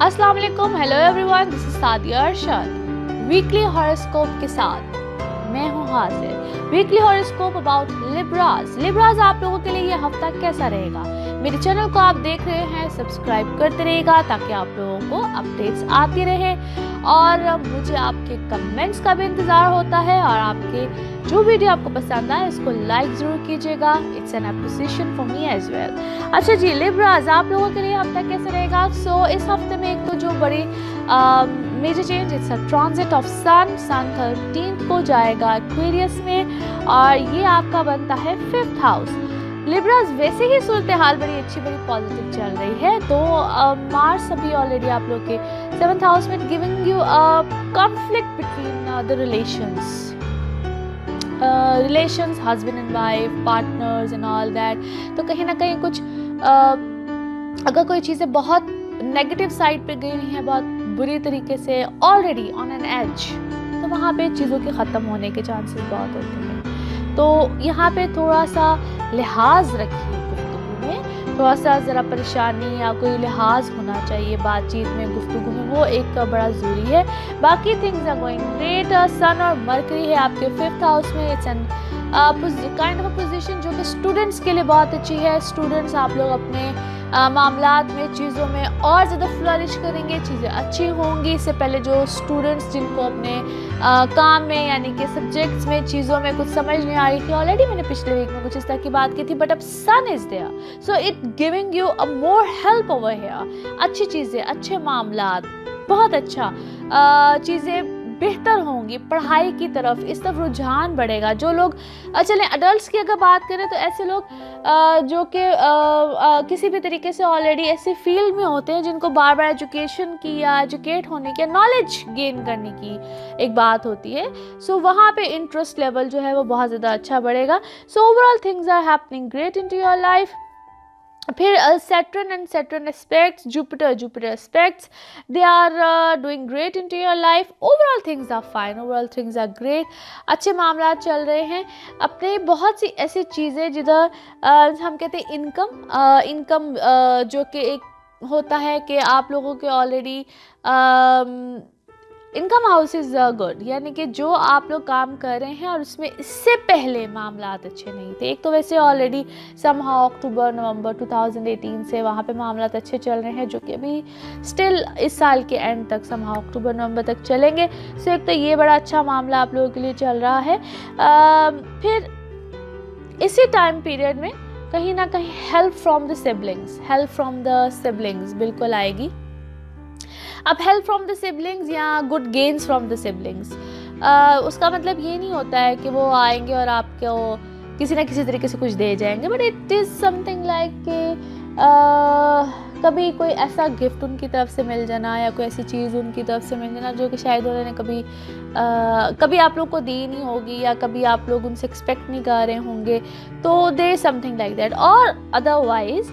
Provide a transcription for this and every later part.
अस्सलाम वालेकुम, hello everyone, this is Sadia Arshad. Weekly horoscope के साथ मैं हूँ हाजिर। वीकली हॉरोस्कोप अबाउट लिब्राज आप लोगों के लिए ये हफ्ता कैसा रहेगा। मेरे चैनल को आप देख रहे हैं, सब्सक्राइब करते रहिएगा ताकि आप लोगों को अपडेट्स आती रहे और मुझे आपके कमेंट्स का भी इंतज़ार होता है। और आपके जो वीडियो आपको पसंद आए उसको लाइक ज़रूर कीजिएगा, it's an appreciation for me as well. अच्छा जी, लिब्राज आप लोगों के लिए हफ्ता कैसे रहेगा। सो इस हफ्ते में एक तो जो बड़ी major change, it's a transit of sun 13 को जाएगा एक्वेरियस में और ये आपका बनता है 5th हाउस। लिब्राज वैसे ही सूरत हाल बड़ी अच्छी बड़ी पॉजिटिव चल रही है, तो मार्स अभी ऑलरेडी आप लोग के 7th हाउस में, giving you a conflict between the relations husband and wife, partners and all that. तो कहीं ना कहीं कुछ अगर कोई चीज़ें बहुत नेगेटिव साइड पे गई हुई हैं, बहुत बुरी तरीके से, ऑलरेडी ऑन एन एज, तो वहाँ पे चीज़ों के ख़त्म होने के चांसेस बहुत होते हैं। तो यहाँ पे थोड़ा सा लिहाज रखिए, गुफ्तगू में थोड़ा सा ज़रा परेशानी या कोई लिहाज होना चाहिए बातचीत में, गुफ्तगू में, वो एक बड़ा ज़रूरी है। बाकी थिंग्स आर गोइंग ग्रेट। सन और मरकरी है आपके 5th हाउस में, it's an kind of position जो कि स्टूडेंट्स के लिए बहुत अच्छी है। स्टूडेंट्स आप लोग अपने मामलात में, चीज़ों में और ज़्यादा फ्लरिश करेंगे, चीज़ें अच्छी होंगी। इससे पहले जो स्टूडेंट्स जिनको अपने काम में यानी कि सब्जेक्ट्स में, चीज़ों में कुछ समझ नहीं आ रही थी, ऑलरेडी मैंने पिछले वीक में कुछ इस तरह की बात की थी, बट अब sun is there, so it giving you a more help over here. अच्छी चीज़ें, अच्छे मामलात, बहुत अच्छा चीज़ें बेहतर होंगी पढ़ाई की तरफ, इस तरफ रुझान बढ़ेगा। जो लोग चलें अडल्ट्स की अगर बात करें तो ऐसे लोग जो कि किसी भी तरीके से ऑलरेडी ऐसे फील्ड में होते हैं जिनको बार बार एजुकेशन की या एजुकेट होने की, नॉलेज गेन करने की एक बात होती है, सो वहाँ पे इंटरेस्ट लेवल जो है वो बहुत ज़्यादा अच्छा बढ़ेगा। So overall things are happening great in to your life. फिर Saturn and Saturn aspects, Jupiter aspects, they are doing great in to your life. Overall things are fine, overall things are great. अच्छे मामला चल रहे हैं। अपने बहुत सी ऐसी चीज़ें जिधर हम कहते हैं इनकम जो कि एक होता है कि आप लोगों के already income house is good, यानी कि जो आप लोग काम कर रहे हैं और उसमें इससे पहले मामलात अच्छे नहीं थे। एक तो वैसे ऑलरेडी समहाउ अक्टूबर नवंबर 2018 से वहाँ पे मामलात अच्छे चल रहे हैं, जो कि अभी स्टिल इस साल के एंड तक समहाउ अक्टूबर नवंबर तक चलेंगे। सो एक तो ये बड़ा अच्छा मामला आप लोगों के लिए चल रहा है। फिर इसी टाइम पीरियड में कहीं ना कहीं हेल्प फ्रॉम द सिबलिंग्स बिल्कुल आएगी। अब हेल्प फ्रॉम द सिबलिंग्स या good gains from the siblings, उसका मतलब ये नहीं होता है कि वो आएंगे और आपको किसी ना किसी तरीके से कुछ दे जाएंगे, but it is something like कि कभी कोई ऐसा गिफ्ट उनकी तरफ से मिल जाना या कोई ऐसी चीज़ उनकी तरफ से मिल जाना जो कि शायद उन्होंने कभी आप लोग को दी नहीं होगी या कभी आप लोग उनसे एक्सपेक्ट नहीं कर रहे होंगे, तो there is something like that. और अदरवाइज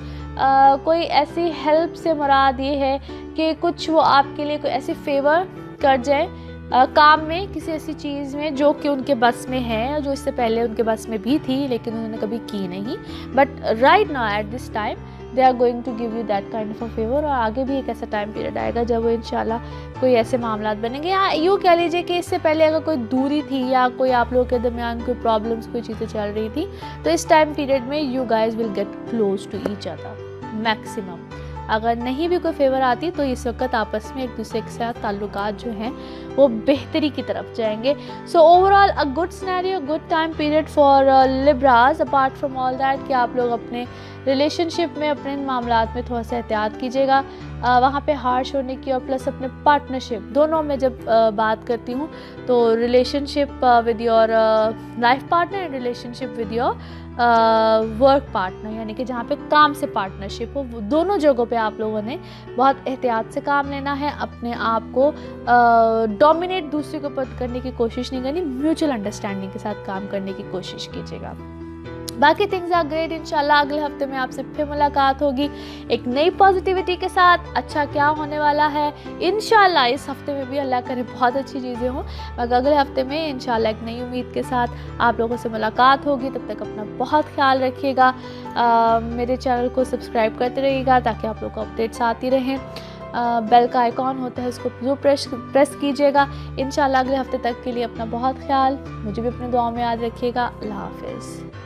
कोई ऐसी हेल्प से मुराद ये है कि कुछ वो आपके लिए कोई ऐसी फेवर कर जाए काम में, किसी ऐसी चीज़ में जो कि उनके बस में है, जो इससे पहले उनके बस में भी थी लेकिन उन्होंने कभी की नहीं, but right now at this time they are going to give you that kind of a favour. और आगे भी एक ऐसा टाइम पीरियड आएगा जब वो इंशाल्लाह कोई ऐसे मामलात बनेंगे, या यूँ कह लीजिए कि इससे पहले अगर कोई दूरी थी या कोई आप लोगों के दरमियान कोई प्रॉब्लम्स, कोई चीज़ें चल रही थी, तो इस टाइम पीरियड में you guys will get close to each other maximum. अगर नहीं भी कोई फेवर आती तो इस वक्त आपस में एक दूसरे के साथ ताल्लुकात जो हैं वो बेहतरी की तरफ जाएंगे। So overall a good scenario, good time period for लिब्राज। Apart from all that कि आप लोग अपने रिलेशनशिप में, अपने मामलात में थोड़ा सा एहतियात कीजिएगा, वहाँ पे हार्श होने की, और प्लस अपने पार्टनरशिप दोनों में जब बात करती हूँ तो relationship with your life partner and relationship with your work partner, यानी कि जहाँ पे काम से पार्टनरशिप हो, दोनों जगहों पे आप लोगों ने बहुत एहतियात से काम लेना है। अपने आप को डोमिनेट दूसरे के ऊपर करने की कोशिश नहीं करनी, म्यूचुअल अंडरस्टैंडिंग के साथ काम करने की कोशिश कीजिएगा। बाकी थिंग्स आर ग्रेट। इंशाल्लाह अगले हफ्ते में आपसे फिर मुलाकात होगी एक नई पॉजिटिविटी के साथ। अच्छा क्या होने वाला है इंशाल्लाह, इस हफ्ते में भी अल्लाह करे बहुत अच्छी चीज़ें हों, मगर अगले हफ्ते में इंशाल्लाह एक नई उम्मीद के साथ आप लोगों से मुलाकात होगी। तब तक अपना बहुत ख्याल रखिएगा। मेरे चैनल को सब्सक्राइब करते रहिएगा ताकि आप लोग को अपडेट्स आती रहें। बेल का आइकॉन होता है उसको ज़रूर प्रेस कीजिएगा। इंशाल्लाह अगले हफ्ते तक के लिए अपना बहुत ख्याल, मुझे भी अपनी दुआओं में याद रखिएगा। अल्लाह हाफ़िज़।